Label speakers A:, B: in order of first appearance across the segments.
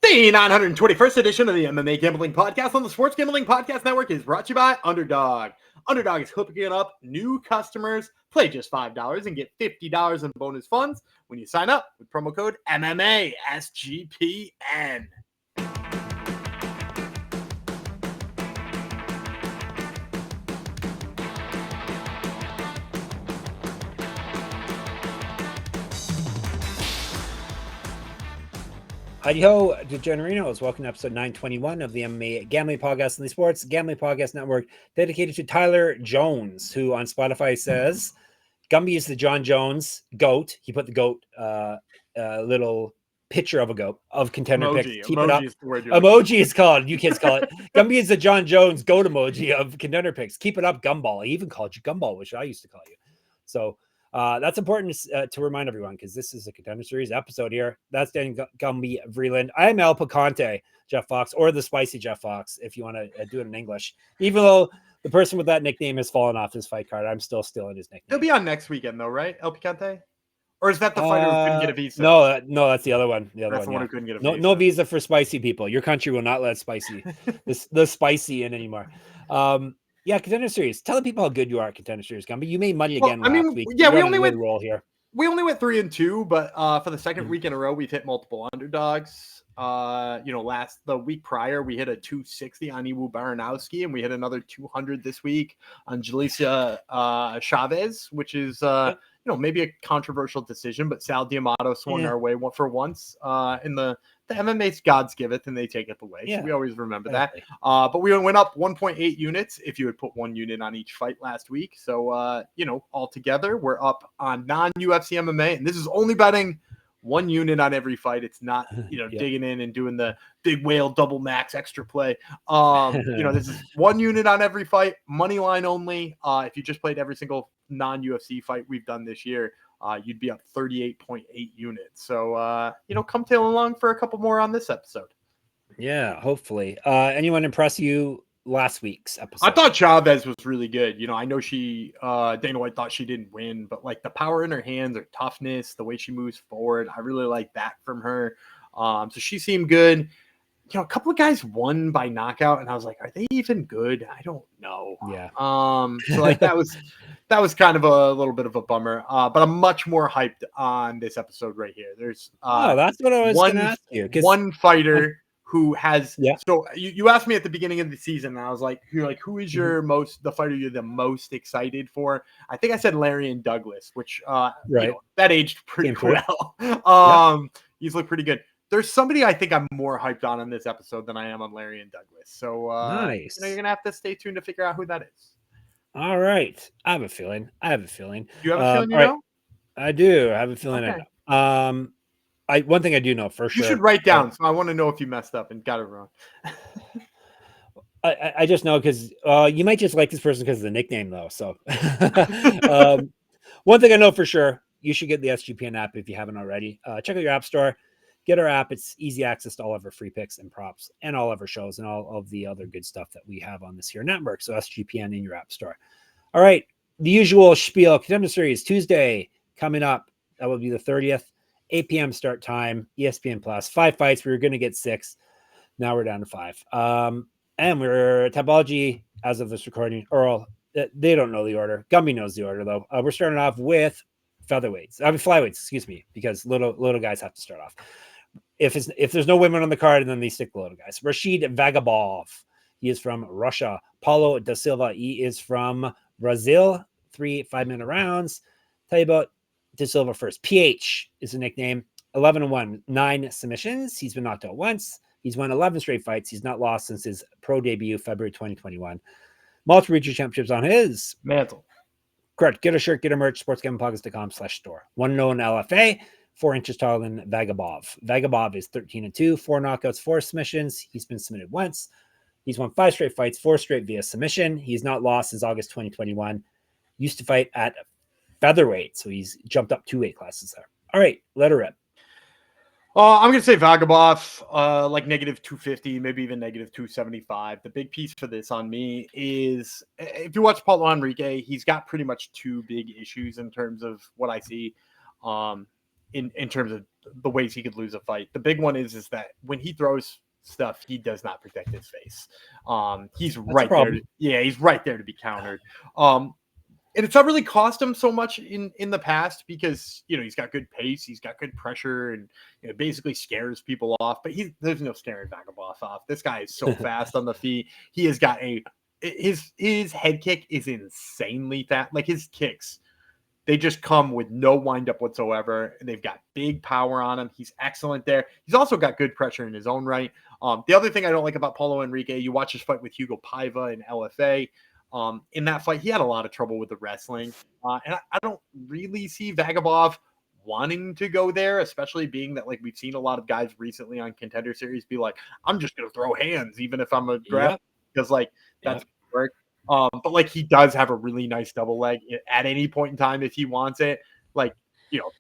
A: The 921st edition of the MMA Gambling Podcast on the Sports Gambling Podcast Network is brought to you by Underdog. Underdog is hooking up new customers. Play just $5 and get $50 in bonus funds when you sign up with promo code MMA SGPN.
B: Heidi ho, DeGenerinos. Welcome to episode 921 of the MMA Gambling Podcast on the Sports Gambling Podcast Network, dedicated to Tyler Jones, who on Spotify says Gumby is the John Jones goat. He put the goat, little picture of a goat of Contender picks. Keep it up. Emoji is called. You kids call it. Gumby is the John Jones goat emoji of Contender picks. Keep it up, Gumball. I even called you Gumball, which I used to call you. So that's important to remind everyone, because this is a Contender Series episode here. That's Dan Gumby Vreeland. I am El Picante Jeff Fox, or the Spicy Jeff Fox, if you want to do it in English. Even though the person with that nickname has fallen off his fight card, I'm still stealing his nickname.
A: He'll be on next weekend, though, right? El Picante? Or is that the fighter who couldn't get a visa?
B: No, that's the other one.
A: That's the one who couldn't get a visa.
B: No visa for spicy people. Your country will not let spicy the spicy in anymore. Yeah, Contender Series. Tell the people how good you are at Contender Series, Gumby. You made money again last week.
A: Yeah, we only went We only went 3-2, but for the second week in a row, we've hit multiple underdogs. The week prior, we hit a 260 on Iwu Baranowski, and we hit another 200 this week on Julissa Chavez, which is maybe a controversial decision, but Sal D'Amato swung our way for once in the MMA's God's giveth and they take it away. So we always remember that. But we went up 1.8 units if you had put 1 unit on each fight last week. So, altogether we're up on non-UFC MMA, and this is only betting 1 unit on every fight. It's not, digging in and doing the big whale double max extra play. This is 1 unit on every fight, money line only. If you just played every single non-UFC fight we've done this year, you'd be up 38.8 units. So, come tail along for a couple more on this episode.
B: Yeah, hopefully. Anyone impress you last week's episode?
A: I thought Chavez was really good. I know she, Dana White thought she didn't win, but like the power in her hands, her toughness, the way she moves forward, I really like that from her. So she seemed good. A couple of guys won by knockout, and I was like, are they even good? I don't know.
B: Yeah.
A: So like that was kind of a little bit of a bummer. But I'm much more hyped on this episode right here. There's
B: that's what I was going to ask you.
A: One fighter who has so you asked me at the beginning of the season, and I was like, who is your the fighter you're the most excited for? I think I said Larian Douglas, which that aged pretty well. He's looked pretty good. There's somebody I think I'm more hyped on in this episode than I am on Larian Douglas. So
B: nice.
A: You're gonna have to stay tuned to figure out who that is.
B: All right. I have a feeling.
A: Do you have a feeling you know?
B: I do. I have a feeling
A: okay.
B: I know. One thing I do know for sure.
A: You should write down. So I want to know if you messed up and got it wrong.
B: I just know because you might just like this person because of the nickname, though. So one thing I know for sure, you should get the SGPN app if you haven't already. Check out your app store. Get our app. It's easy access to all of our free picks and props and all of our shows and all of the other good stuff that we have on this here network. So SGPN in your app store. All right. The usual spiel. Contender Series Tuesday coming up. That will be the 30th. 8 p.m. start time. ESPN Plus. 5 fights. We were going to get 6. Now we're down to 5. And we're Tapology as of this recording. Earl, they don't know the order. Gumby knows the order, though. We're starting off with flyweights, excuse me, because little guys have to start off. If there's no women on the card, then they stick the little guys. Rashid Vagabov, he is from Russia. Paulo da Silva, he is from Brazil. 3 5-minute rounds. Tell you about da Silva first. PH is a nickname. 11-1, 9 submissions. He's been knocked out once. He's won 11 straight fights. He's not lost since his pro debut, February 2021. Multiple regional championships on his
A: mantle.
B: Correct. Get a shirt, get a merch, sportsgamblingpockets.com/store. 1-0 LFA, 4 inches taller than Vagabov. Vagabov is 13-2, 4 knockouts, 4 submissions. He's been submitted once. He's won 5 straight fights, 4 straight via submission. He's not lost since August 2021. Used to fight at featherweight, so he's jumped up 2 weight classes there. All right, let her rip.
A: I'm going to say Vagabov, like -250, maybe even -275. The big piece for this on me is if you watch Paulo Henrique, he's got pretty much 2 big issues in terms of what I see in terms of the ways he could lose a fight. The big one is that when he throws stuff, he does not protect his face. He's right there. He's right there to be countered. And it's not really cost him so much in the past because, he's got good pace, he's got good pressure, and basically scares people off. But there's no scaring Vagabov off. This guy is so fast on the feet. He has got his head kick is insanely fast. Like his kicks, they just come with no windup whatsoever. And they've got big power on him. He's excellent there. He's also got good pressure in his own right. The other thing I don't like about Paulo Henrique, you watch his fight with Hugo Paiva in LFA. In that fight, he had a lot of trouble with the wrestling. And I don't really see Vagabov wanting to go there, especially being that like we've seen a lot of guys recently on Contender Series be like, I'm just going to throw hands, even if I'm a grab, because like that's work. But like he does have a really nice double leg at any point in time if he wants it. Like,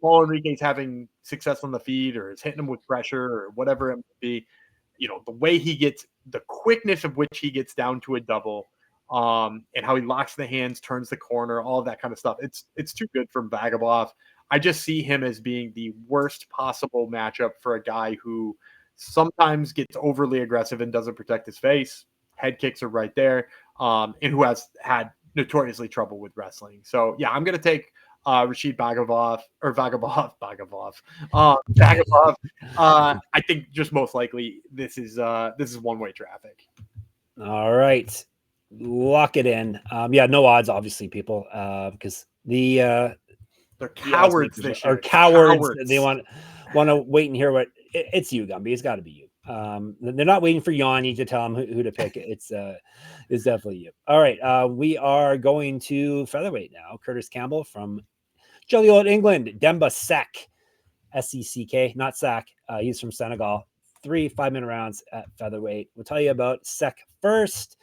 A: Paulo Henrique's having success on the feet or is hitting him with pressure or whatever it might be. The way he gets, the quickness of which he gets down to a double, and how he locks the hands, turns the corner, all of that kind of stuff. It's too good from Vagabov. I just see him as being the worst possible matchup for a guy who sometimes gets overly aggressive and doesn't protect his face. Head kicks are right there, and who has had notoriously trouble with wrestling. So yeah, I'm gonna take Rashid Vagabov. Vagabov. I think just most likely this is one-way traffic.
B: All right. Lock it in. No odds, obviously, people, because they're
A: cowards this year.
B: Or cowards. They want to wait and hear what it's you, Gumby. It's got to be you. They're not waiting for Yanni to tell them who to pick. It's definitely you. All right. We are going to featherweight now. Kurtis Campbell from jolly old England. Demba Seck, Seck, not Sack. He's from Senegal. 3 5-minute rounds at featherweight. We'll tell you about Seck first.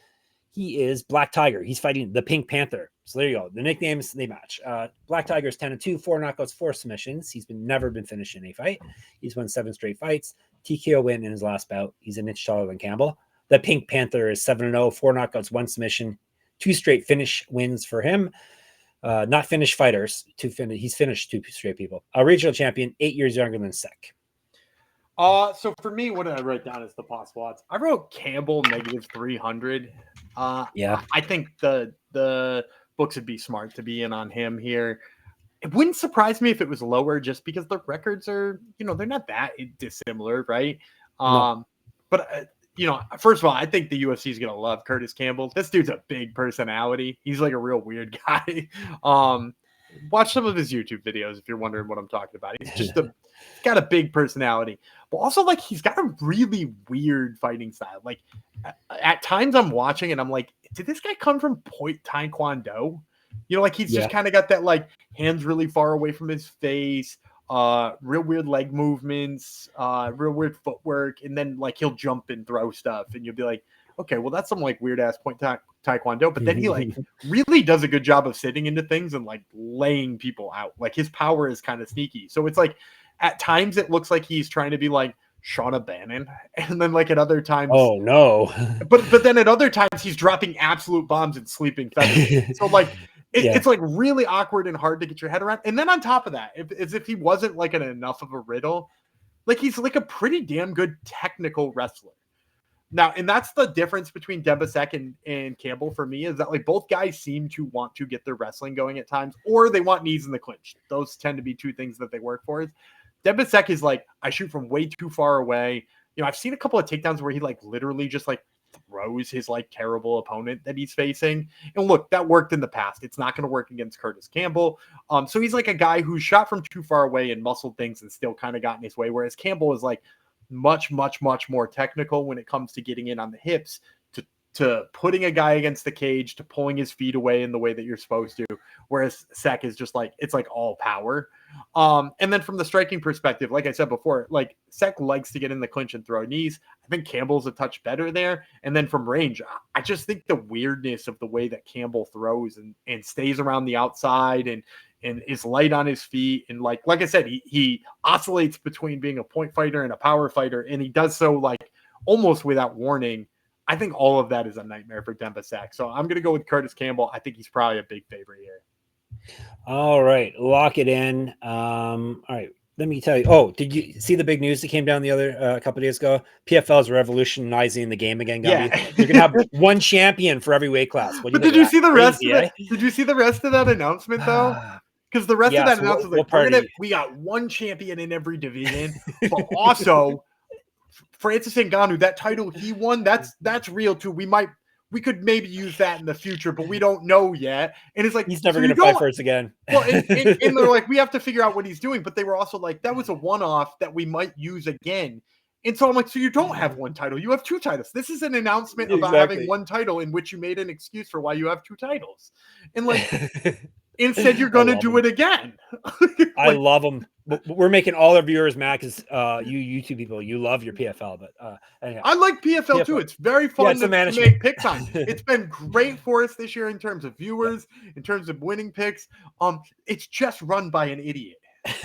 B: He is Black Tiger. He's fighting the Pink Panther. So there you go. The nicknames, they match. Black Tiger is 10-2, 4 knockouts, 4 submissions. He's never been finished in a fight. He's won 7 straight fights. TKO win in his last bout. He's an inch taller than Campbell. The Pink Panther is 7-0, 4 knockouts, 1 submission, 2 straight finish wins for him. Not finished fighters. He's finished 2 straight people. A regional champion, 8 years younger than Seck.
A: So for me, what did I write down as the possible odds? I wrote Campbell -300. I think the books would be smart to be in on him here. It wouldn't surprise me if it was lower just because the records are, they're not that dissimilar, right? No. But, first of all, I think the UFC is going to love Kurtis Campbell. This dude's a big personality. He's like a real weird guy. Watch some of his YouTube videos if you're wondering what I'm talking about. He's just he's got a big personality, but also like he's got a really weird fighting style. Like at times I'm watching and I'm like, did this guy come from Taekwondo? Like he's just kind of got that like hands really far away from his face, real weird leg movements, real weird footwork, and then like he'll jump and throw stuff, and you'll be like, okay, well that's some like weird ass Taekwondo, but then he like really does a good job of sitting into things and like laying people out. Like his power is kind of sneaky. So it's like at times it looks like he's trying to be like Shauna Bannon, and then like at other times,
B: oh no,
A: but then at other times he's dropping absolute bombs and sleeping feathers. So like it's like really awkward and hard to get your head around. And then on top of that, as if he wasn't like enough of a riddle, like he's like a pretty damn good technical wrestler. Now, and that's the difference between Demba Seck and Campbell for me, is that like both guys seem to want to get their wrestling going at times, or they want knees in the clinch. Those tend to be 2 things that they work for. Demba Seck is like, I shoot from way too far away. I've seen a couple of takedowns where he like literally just like throws his like terrible opponent that he's facing. And look, that worked in the past. It's not going to work against Kurtis Campbell. So he's like a guy who shot from too far away and muscled things and still kind of got in his way. Whereas Campbell is like much more technical when it comes to getting in on the hips, to putting a guy against the cage, to pulling his feet away in the way that you're supposed to. Whereas Seck is just like, it's like all power. And then from the striking perspective, like I said before, like Seck likes to get in the clinch and throw knees. I think Campbell's a touch better there. And then from range, I just think the weirdness of the way that Campbell throws and stays around the outside and is light on his feet. And like I said, he oscillates between being a point fighter and a power fighter. And he does so like almost without warning. I think all of that is a nightmare for Demba Seck. So I'm going to go with Kurtis Campbell. I think he's probably a big favorite here.
B: All right. Lock it in. All right. let me tell you. Oh, did you see the big news that came down the other a couple of days ago? PFL is revolutionizing the game again, Gumby.
A: Yeah.
B: You're gonna have one champion for every weight class. What do you
A: But
B: think
A: did you
B: of
A: see
B: that?
A: the rest
B: Crazy,
A: of
B: eh?
A: it? Did you see the rest of that announcement though? Because the rest of that
B: so
A: announcement was
B: what
A: like, we got one champion in every division, but also Francis Ngannou, that title he won, that's real too. We could maybe use that in the future, but we don't know yet. And it's like,
B: He's never
A: so
B: gonna fight for us again.
A: Well, and they're like, we have to figure out what he's doing, but they were also like, that was a one-off that we might use again. And so I'm like, so you don't have one title, you have two titles. This is an announcement about having one title in which you made an excuse for why you have two titles. And like, instead you're going to do it again.
B: I love them. We're making all our viewers mad because you YouTube people, you love your PFL. But anyhow.
A: I like PFL too. It's very fun to make picks on. It's been great for us this year in terms of viewers, in terms of winning picks. It's just run by an idiot.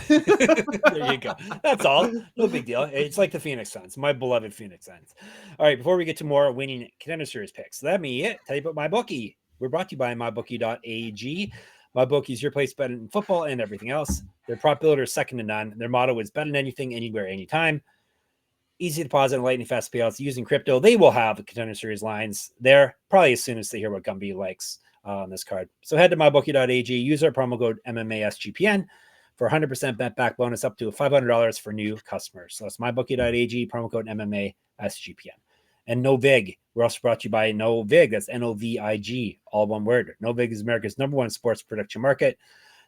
B: There you go. That's all. No big deal. It's like the Phoenix Suns, my beloved Phoenix Suns. All right, before we get to more winning Contender Series picks, let me tell you about MyBookie. We're brought to you by mybookie.ag. MyBookie is your place betting in football and everything else. Their prop builder is second to none. Their motto is bet on anything, anywhere, anytime. Easy deposit and lightning fast payouts using crypto. They will have the Contender Series lines there probably as soon as they hear what Gumby likes on this card. So head to mybookie.ag, use our promo code MMASGPN for 100% bet back bonus up to $500 for new customers. So that's mybookie.ag, promo code MMASGPN. And Novig, we're also brought to you by Novig. That's Novig, all one word. Novig is America's #1 sports prediction market.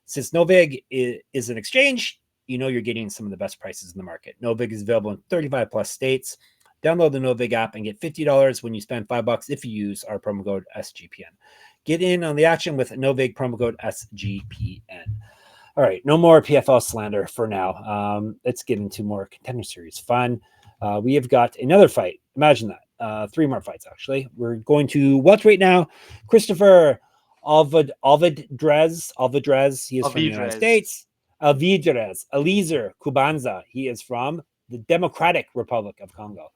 B: Since Novig is an exchange, you know you're getting some of the best prices in the market. Novig is available in 35 plus states. Download the Novig app and get $50 when you spend $5 if you use our promo code SGPN. Get in on the action with Novig promo code SGPN. All right, no more PFL slander for now. Let's get into more Contender Series fun. We have got another fight. Imagine that. 3 more fights, actually. We're going to welterweight now. Christopher Alvidrez. He is from the United States. Alvidrez. Eliezer Kubanza. He is from the Democratic Republic of Congo.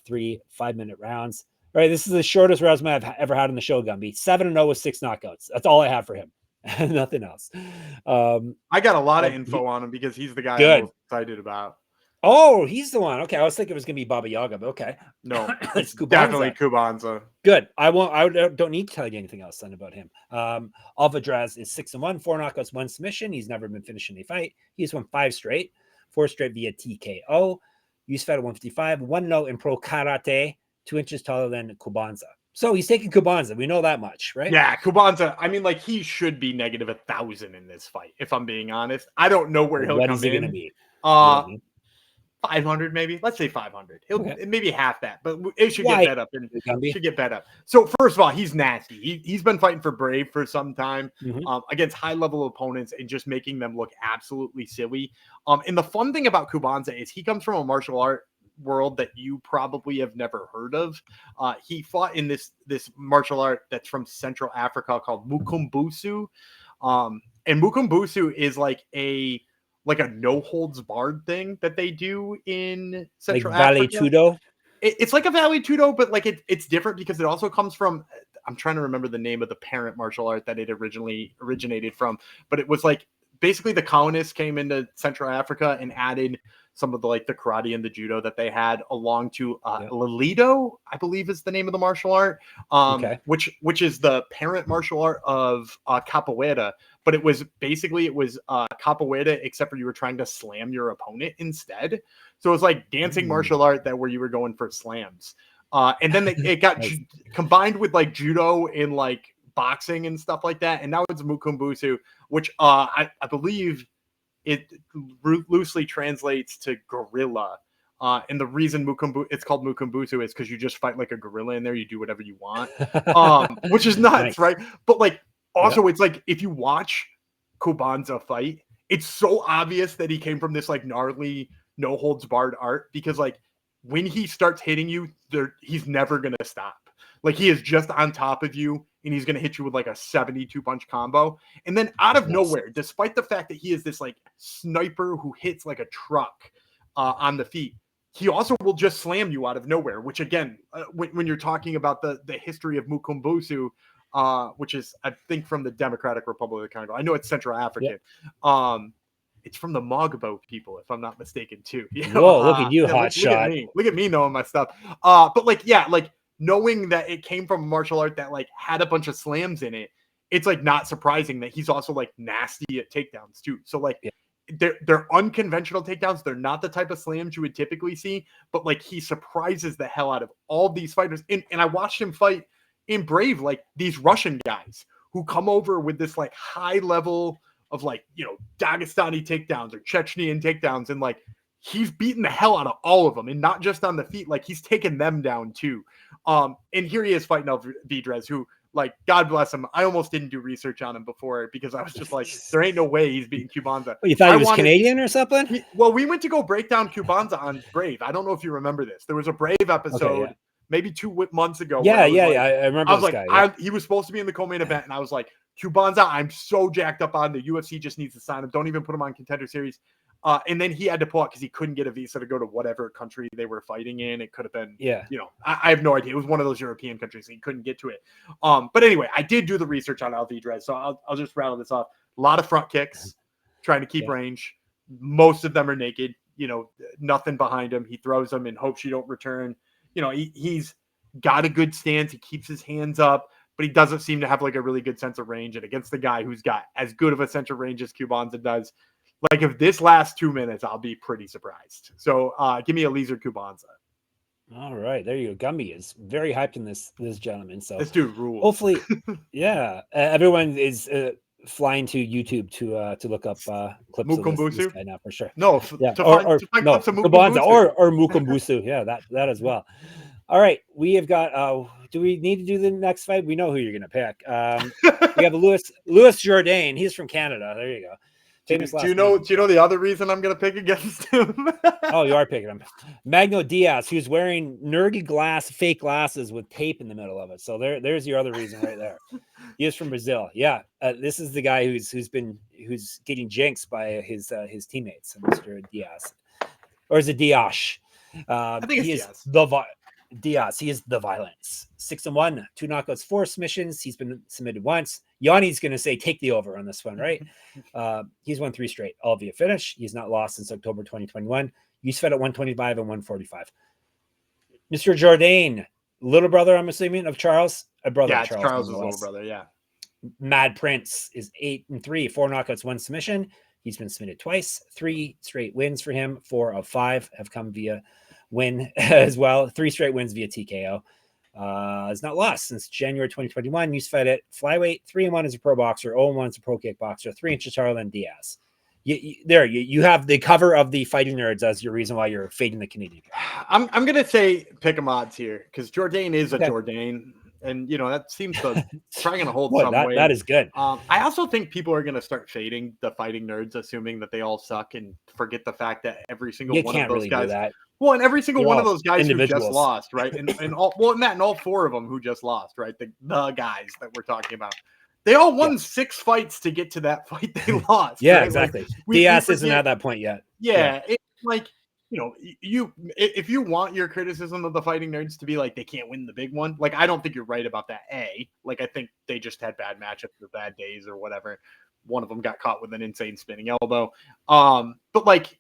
B: 3 5-minute rounds. All right, this is the shortest resume I've ever had on the show, Gumby. 7-0 with 6 knockouts. That's all I have for him. Nothing else.
A: I got a lot of info on him because he's the guy I'm most excited about.
B: Oh, he's the one. Okay, I was thinking it was going to be Baba Yaga, but okay.
A: No, it's definitely Kubanza.
B: Good. I don't need to tell you anything else then about him. Alvidrez is 6-1, 4 knockouts, 1 submission. He's never been finished in a fight. He's won 5 straight, 4 straight via TKO. He's fed at 155, 1-0 in pro karate, 2 inches taller than Kubanza. So he's taking Kubanza. We know that much, right?
A: Yeah, Kubanza. I mean, like, he should be negative 1,000 in this fight, if I'm being honest. I don't know where he'll come in.
B: What is he going to be?
A: 500 maybe. Let's say 500. He'll maybe half that, but it should get bet up. And should get bet up. So first of all, he's nasty. He's been fighting for Brave for some time against high level opponents and just making them look absolutely silly. And the fun thing about Kubanza is he comes from a martial art world that you probably have never heard of. He fought in this martial art that's from Central Africa called Mukumbusu. And Mukumbusu is like a no holds barred thing that they do in Central Africa.
B: Vale Tudo?
A: It's like a Vale Tudo, but like it's different because it also comes from, I'm trying to remember the name of the parent martial art that it originally originated from, but it was like basically the colonists came into Central Africa and added some of the like the karate and the judo that they had along to Lolido, I believe is the name of the martial art, which is the parent martial art of capoeira. But it was capoeira, except for you were trying to slam your opponent instead. So it was like dancing martial art that where you were going for slams. And then it got combined with like judo and like boxing and stuff like that. And now it's Mukumbusu, which I believe it loosely translates to gorilla. And the reason it's called Mukumbusu is because you just fight like a gorilla in there. You do whatever you want, which is nuts, right? But like, also, it's like if you watch Kubanza fight, it's so obvious that he came from this like gnarly, no holds barred art because like when he starts hitting you, he's never gonna stop. Like he is just on top of you and he's gonna hit you with like a 72 punch combo. And then out of nowhere, despite the fact that he is this like sniper who hits like a truck on the feet, he also will just slam you out of nowhere, which again, when you're talking about the history of Mukumbusu, which is, I think, from the Democratic Republic of Congo. I know it's Central African. It's from the Vagabov people, if I'm not mistaken, too.
B: Whoa, look at you, hot shot.
A: Look at me knowing my stuff. But like, yeah, like knowing that it came from a martial art that like had a bunch of slams in it, it's like not surprising that he's also like nasty at takedowns too. So like they're unconventional takedowns. They're not the type of slams you would typically see, but like he surprises the hell out of all these fighters. And I watched him fight in Brave, like these Russian guys who come over with this like high level of like, you know, Dagestani takedowns or Chechnyan takedowns. And like, he's beaten the hell out of all of them, and not just on the feet. Like he's taken them down too. And here he is fighting Alvidrez, who, like, God bless him. I almost didn't do research on him before because I was just like, there ain't no way he's beating Kubanza.
B: Well, you thought he was Canadian or something?
A: We went to go break down Kubanza on Brave. I don't know if you remember this. There was a Brave episode maybe 2 months ago.
B: Yeah, I remember this guy.
A: He was supposed to be in the co-main event, and I was like, Kubanza, I'm so jacked up on. The UFC just needs to sign him. Don't even put him on Contender Series. And then he had to pull out because he couldn't get a visa to go to whatever country they were fighting in. It could have been, you know, I have no idea. It was one of those European countries, and he couldn't get to it. But anyway, I did do the research on Alvidrez, so I'll just rattle this off. A lot of front kicks, trying to keep range. Most of them are naked. You know, nothing behind him. He throws them and hopes you don't return. You know, he's got a good stance. He keeps his hands up, but he doesn't seem to have like a really good sense of range. And against the guy who's got as good of a sense of range as Kubanza does, like if this lasts 2 minutes, I'll be pretty surprised. So give me Eliezer Kubanza.
B: All right, there you go. Gumby is very hyped in this gentleman. So
A: this dude rules.
B: Hopefully, everyone is flying to YouTube to look up clips of this guy now for sure.
A: No,
B: clips of Kubanza or Mukumbusu. Yeah, that as well. All right, we have got. Do we need to do the next fight? We know who you're going to pick. We have Louis Jourdain. He's from Canada. There you go.
A: Do you know the other reason I'm going to pick against him?
B: Oh, you are picking him. Magno Diaz, who's wearing nerdy fake glasses with tape in the middle of it. So there's your other reason right there. He is from Brazil. Yeah, this is the guy who's getting jinxed by his teammates, Mr. Diaz, or is it Diaz?
A: I think it's
B: Diaz. He is the violence. 6-1, 2 knockouts, 4 submissions. He's been submitted once. Yanni's going to say take the over on this one, right? He's won 3 straight, all via finish. He's not lost since October 2021. He's fed at 125 and 145. Mr. Jourdain, little brother, I'm assuming, of Charles. A brother.
A: Yeah, Charles' little brother. Yeah.
B: Mad Prince is 8-3, 4 knockouts, 1 submission. He's been submitted twice. 3 straight wins for him. 4 of 5 have come via win as well. 3 straight wins via TKO. Has not lost since January 2021. He's fed at flyweight, 3-1 as a pro boxer, 0-1 as a pro kickboxer, 3 inches taller than Diaz. You have the cover of the Fighting Nerds as your reason why you're fading the Canadian guy.
A: I'm gonna say pick 'em odds here because Jourdain is a Jourdain, and you know that seems to try gonna hold some weight.
B: That is good.
A: I also think people are gonna start fading the Fighting Nerds, assuming that they all suck and forget the fact that every single one of those guys. Do that. Well, and every single one of those guys who just lost, right? And all 4 of them who just lost, right? The guys that we're talking about. They all won 6 fights to get to that fight they lost.
B: Yeah,
A: right?
B: exactly. Like, Diaz isn't at that point yet.
A: Yeah. It's like, you know, if you want your criticism of the Fighting Nerds to be like they can't win the big one, like I don't think you're right about that. Like I think they just had bad matchups or bad days or whatever. One of them got caught with an insane spinning elbow. But like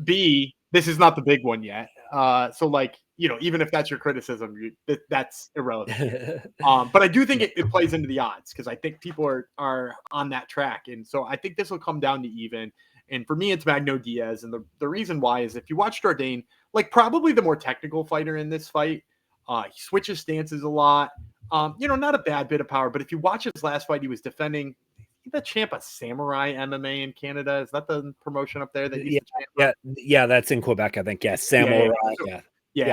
A: B, this is not the big one yet. So like, you know, even if that's your criticism, that's irrelevant. But I do think it plays into the odds because I think people are on that track. And so I think this will come down to even. And for me, it's Magno Diaz. And the reason why is if you watch Jourdain, like probably the more technical fighter in this fight, he switches stances a lot. You know, not a bad bit of power. But if you watch his last fight, he was defending the champ of Samurai MMA in Canada. Is that the promotion up there?
B: Yeah, that's in Quebec, I think. Yes, Samurai.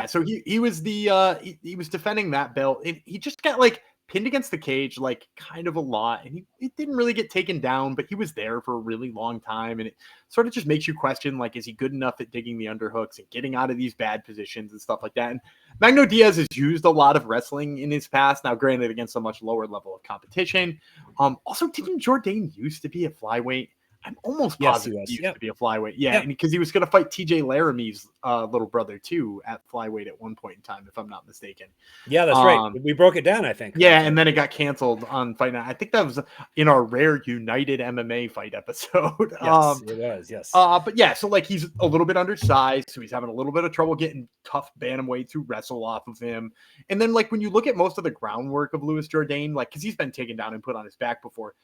A: So he was he was defending that belt, and he just got like pinned against the cage like kind of a lot, and he didn't really get taken down, but he was there for a really long time, and it sort of just makes you question like, is he good enough at digging the underhooks and getting out of these bad positions and stuff like that? And Magno Diaz has used a lot of wrestling in his past, now granted against a much lower level of competition. Also, didn't Jourdain used to be a flyweight? I'm almost
B: Yes,
A: positive
B: he was.
A: he used
B: Yep.
A: to be a flyweight. Yeah,
B: Yep.
A: and because he was going to fight TJ Laramie's little brother too at flyweight at one point in time, if I'm not mistaken.
B: Yeah, that's right. We broke it down, I think.
A: Yeah, and then it got canceled on Fight Night. I think that was in our rare United MMA fight episode.
B: Yes, it was. Yes.
A: But yeah, so like he's a little bit undersized, so he's having a little bit of trouble getting tough bantamweights who wrestle off of him. And then like when you look at most of the groundwork of Louis Jourdain, like because he's been taken down and put on his back before,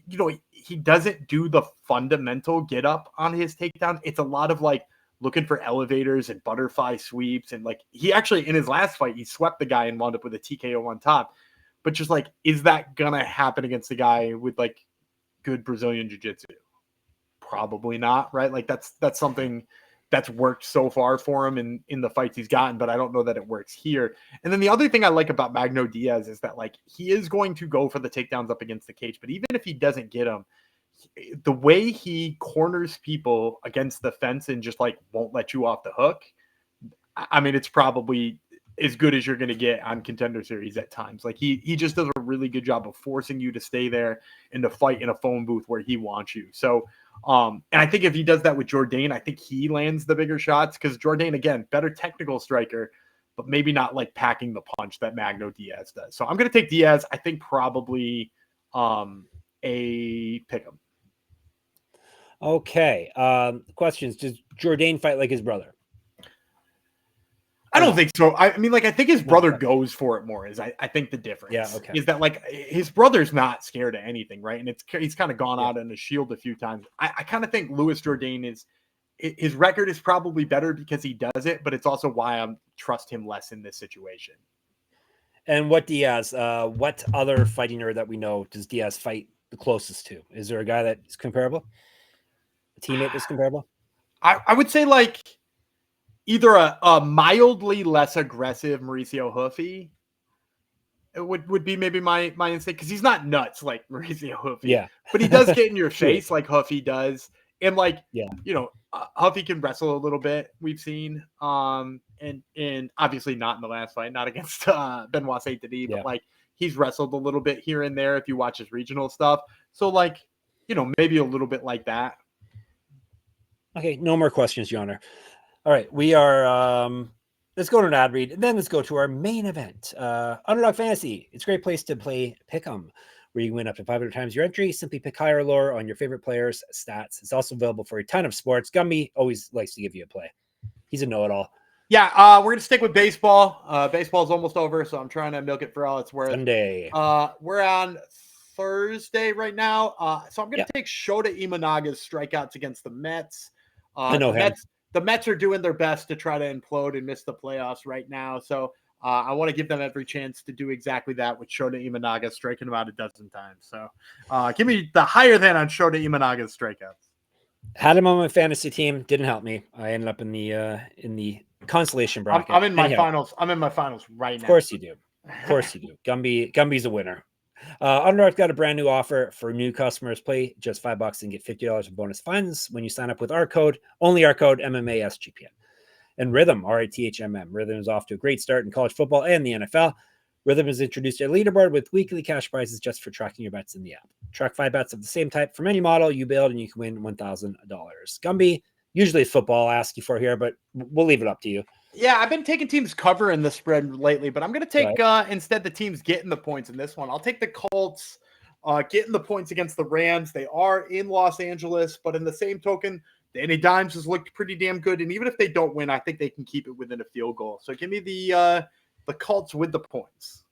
A: you know, he doesn't do the fundamental get up on his takedown. It's a lot of like looking for elevators and butterfly sweeps. And like he actually in his last fight, he swept the guy and wound up with a TKO on top. But just like, is that gonna happen against a guy with like good Brazilian jiu-jitsu? Probably not, right? Like that's something that's worked so far for him in the fights he's gotten, but I don't know that it works here. And then the other thing I like about Magno Diaz is that like he is going to go for the takedowns up against the cage, but even if he doesn't get them, the way he corners people against the fence and just like won't let you off the hook, I mean, it's probably as good as you're going to get on Contender Series at times. Like he just does a really good job of forcing you to stay there and to fight in a phone booth where he wants you. So, and I think if he does that with Jourdain, I think he lands the bigger shots because Jourdain, again, better technical striker, but maybe not like packing the punch that Magno Diaz does. So I'm going to take Diaz. I think probably a pick 'em.
B: Okay. Questions. Does Jourdain fight like his brother?
A: I don't think so. I mean, like, I think his brother goes for it more. Is I think the difference is that like his brother's not scared of anything, right? And he's kind of gone out in a shield a few times. I kind of think Louis Jourdain his record is probably better because he does it, but it's also why I trust him less in this situation.
B: And what Diaz? What other fighting nerd that we know does Diaz fight the closest to? Is there a guy that is comparable? A teammate that's comparable?
A: I would say like either a mildly less aggressive Mauricio Huffy. It would be maybe my instinct because he's not nuts like Mauricio Huffy, but he does get in your face like Huffy does, and like you know, Huffy can wrestle a little bit. We've seen, and obviously not in the last fight, not against Benoit Saint-Denis, but like he's wrestled a little bit here and there if you watch his regional stuff. So like, you know, maybe a little bit like that.
B: Okay, no more questions, Your Honor. All right, we are. Let's go to an ad read, and then let's go to our main event. Underdog Fantasy. It's a great place to play Pick'em, where you can win up to 500 times your entry. Simply pick higher or lower on your favorite players' stats. It's also available for a ton of sports. Gumby always likes to give you a play. He's a know-it-all.
A: Yeah, we're gonna stick with baseball. Baseball's almost over, so I'm trying to milk it for all it's worth.
B: Sunday.
A: We're on Thursday right now. So I'm gonna take Shota Imanaga's strikeouts against the Mets.
B: I know him.
A: The Mets are doing their best to try to implode and miss the playoffs right now. So I want to give them every chance to do exactly that with Shota Imanaga striking about a dozen times. So give me the higher than on Shota Imanaga's strikeouts.
B: Had him on my fantasy team. Didn't help me. I ended up in the consolation bracket.
A: I'm in my finals. I'm in my finals right now.
B: Of course you do. Of course you do. Gumby's a winner. Underdog's got a brand new offer for new customers. Play just $5 and get $50 in bonus funds when you sign up with our code, only our code MMASGPN. And Rhythm, RITHMM. Rhythm is off to a great start in college football and the NFL. Rhythm has introduced a leaderboard with weekly cash prizes just for tracking your bets in the app. Track 5 bets of the same type from any model you build, and you can win $1,000. Gumby, usually it's football I ask you for here, but we'll leave it up to you.
A: Yeah, I've been taking teams covering the spread lately, but I'm going to take instead the teams getting the points in this one. I'll take the Colts getting the points against the Rams. They are in Los Angeles, but in the same token, Danny Dimes has looked pretty damn good. And even if they don't win, I think they can keep it within a field goal. So give me the Colts with the points.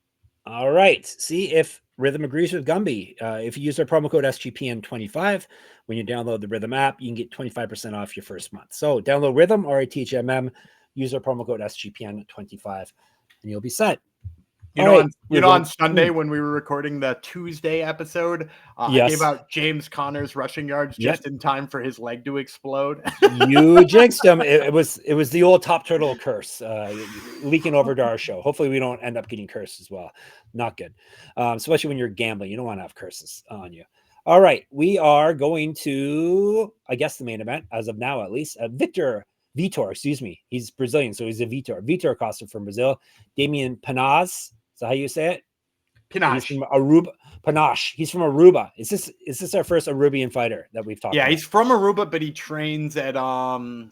B: All right. See if Rhythm agrees with Gumby. If you use our promo code SGPN25, when you download the Rhythm app, you can get 25% off your first month. So download Rhythm, RITHMM. Use our promo code SGPN25, and you'll be set.
A: On Sunday when we were recording the Tuesday episode, I gave out James Conner's rushing yards just in time for his leg to explode.
B: You jinxed him. It was the old Top Turtle curse leaking over to our show. Hopefully we don't end up getting cursed as well. Not good, especially when you're gambling. You don't want to have curses on you. All right, we are going to, I guess, the main event as of now, at least. Vitor, excuse me. He's Brazilian, so he's a Vitor. Vitor Costa from Brazil. Damian Pinas. Is that how you say it? He's
A: Pinas.
B: from Aruba. Panache. He's from Aruba. Is this our first Arubian fighter that we've talked about?
A: Yeah, he's from Aruba, but he trains at Nova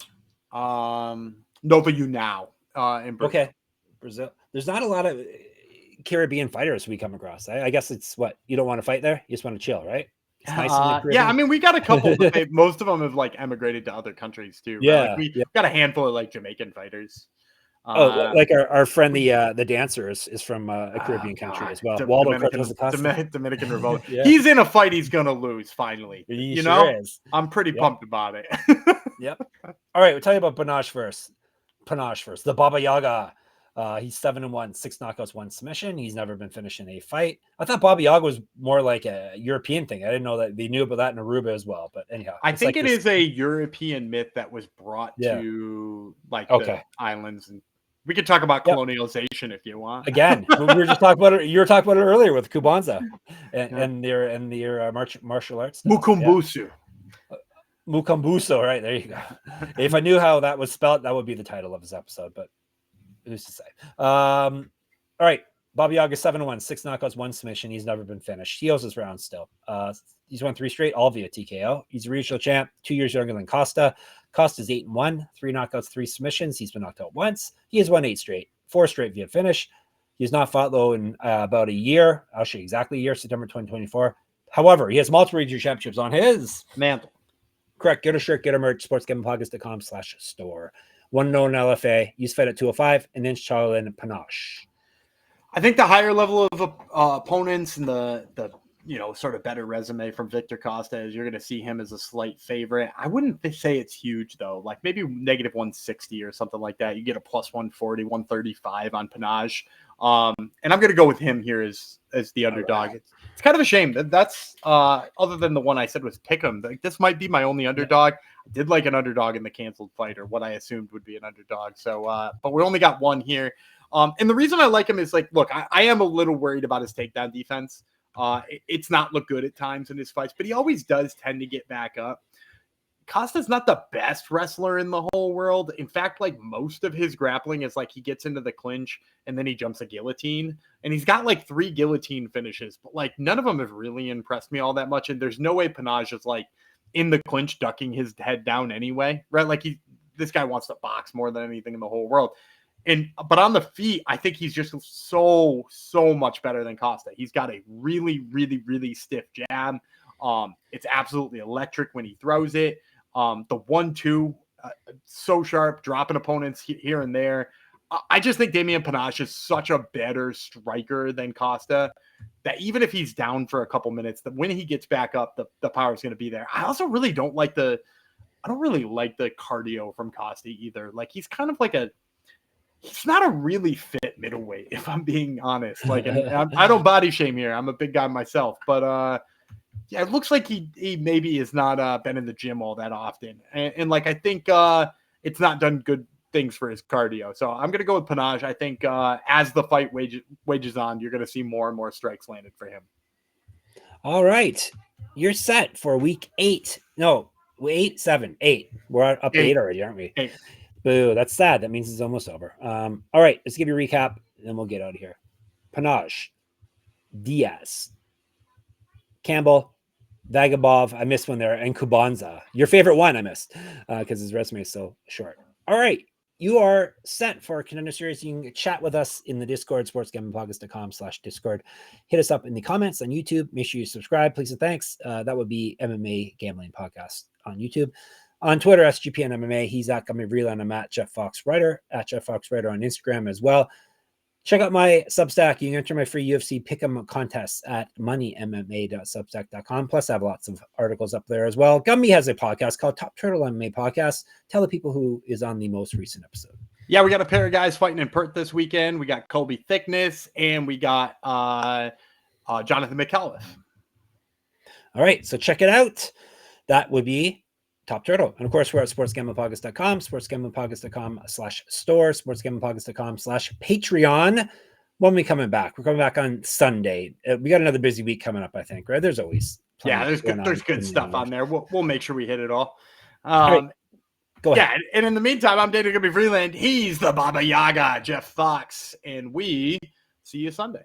A: U now in Brazil.
B: Okay, Brazil. There's not a lot of Caribbean fighters we come across. I guess it's what you don't want to fight there. You just want to chill, right? It's nice in the Caribbean.
A: Yeah, I mean, we got a couple, but most of them have like emigrated to other countries too. Right?
B: Yeah,
A: like we got a handful of like Jamaican fighters.
B: Like our friend the dancer is from a Caribbean country as well.
A: Dominican Republic. Yeah. He's in a fight he's gonna lose finally.
B: He sure is.
A: I'm pretty pumped about it.
B: Yep. All right, we'll tell you about Panache first. The Baba Yaga. He's 7-1, 6 knockouts, 1 submission. He's never been finished in a fight. I thought Baba Yaga was more like a European thing. I didn't know that they knew about that in Aruba as well. But anyhow,
A: I think it is a European myth that was brought to like the islands, and we could talk about colonialization if you want.
B: Again, we were just talking about it. You were talking about it earlier with Kubanza and their martial arts stuff.
A: Mukumbusu.
B: Mukumbuso, right? There you go. If I knew how that was spelled, that would be the title of this episode, but who's to say? All right. Baba Yaga 7-1, 6 knockouts, 1 submission. He's never been finished. He owes his round still. He's won 3 straight, all via TKO. He's a regional champ, 2 years younger than Costa. Costa's 8-1, 3 knockouts, 3 submissions. He's been knocked out once. He has won 8 straight, 4 straight via finish. He's not fought though in about a year. I'll show you exactly a year, September 2024. However, he has multiple regional championships on his
A: mantle.
B: Correct. Get a shirt, get a merch, sportsgamblingpodcast.com/store. 1-0 LFA. Use Fed at 205 and then Charlin Panache.
A: I think the higher level of opponents and the sort of better resume from Victor Costa is you're going to see him as a slight favorite. I wouldn't say it's huge though, like maybe negative 160 or something like that. You get a plus 140, 135 on Panache. And I'm going to go with him here as the underdog. Right. It's kind of a shame that's other than the one I said was Pick'em. Like this might be my only underdog. I did like an underdog in the canceled fight, or what I assumed would be an underdog. So, but we only got one here. And the reason I like him is like, look, I am a little worried about his takedown defense. It's not looked good at times in his fights, but he always does tend to get back up. Costa's not the best wrestler in the whole world. In fact, like most of his grappling is like he gets into the clinch and then he jumps a guillotine, and he's got like 3 guillotine finishes, but like none of them have really impressed me all that much. And there's no way Panache is like in the clinch ducking his head down anyway, right? Like this guy wants to box more than anything in the whole world. But on the feet, I think he's just so much better than Costa. He's got a really, really, really stiff jab. It's absolutely electric when he throws it. The 1-2, so sharp, dropping opponents here and there. I just think Damian Panache is such a better striker than Costa that even if he's down for a couple minutes, that when he gets back up, the power is going to be there. I also really don't like the cardio from Costa either. Like he's kind of like he's not a really fit middleweight, if I'm being honest. Like, I don't body shame here. I'm a big guy myself, but yeah, it looks like he maybe has not been in the gym all that often, and like I think it's not done good things for his cardio. So I'm gonna go with Panache. I think as the fight wages on, you're gonna see more and more strikes landed for him.
B: All right, you're set for week 8. No, 8, 7, 8. We're up to 8 already, aren't we?
A: 8.
B: Boo, that's sad. That means it's almost over. All right, let's give you a recap, and then we'll get out of here. Panache, Diaz, Campbell, Vagabov, I missed one there, and Kubanza. Your favorite one I missed because his resume is so short. All right, you are set for a Contender series. You can chat with us in the Discord, sportsgamblingpodcast.com/Discord. Hit us up in the comments on YouTube. Make sure you subscribe, please and thanks. That would be MMA Gambling Podcast on YouTube. On Twitter, SGPN MMA. He's at Gummy Vreeland. I'm at Jeff Fox Writer, at Jeff Fox Writer on Instagram as well. Check out my Substack. You can enter my free UFC Pick'em contests at moneymma.substack.com. Plus, I have lots of articles up there as well. Gummy has a podcast called Top Turtle MMA Podcast. Tell the people who is on the most recent episode.
A: Yeah, we got a pair of guys fighting in Perth this weekend. We got Colby Thickness and we got Jonathan McAuliffe.
B: All right, so check it out. That would be Top Turtle. And of course, we're at sportsgamblingpodcast.com, sportsgamblingpodcast.com/store, sportsgamblingpodcast.com/Patreon. When we coming back? We're coming back on Sunday. We got another busy week coming up, I think, right? There's always
A: there's good stuff on there. We'll make sure we hit it all.
B: Right. Go ahead.
A: Yeah, and in the meantime, I'm David Gumby Vreeland. He's the Baba Yaga, Jeff Fox, and we see you Sunday.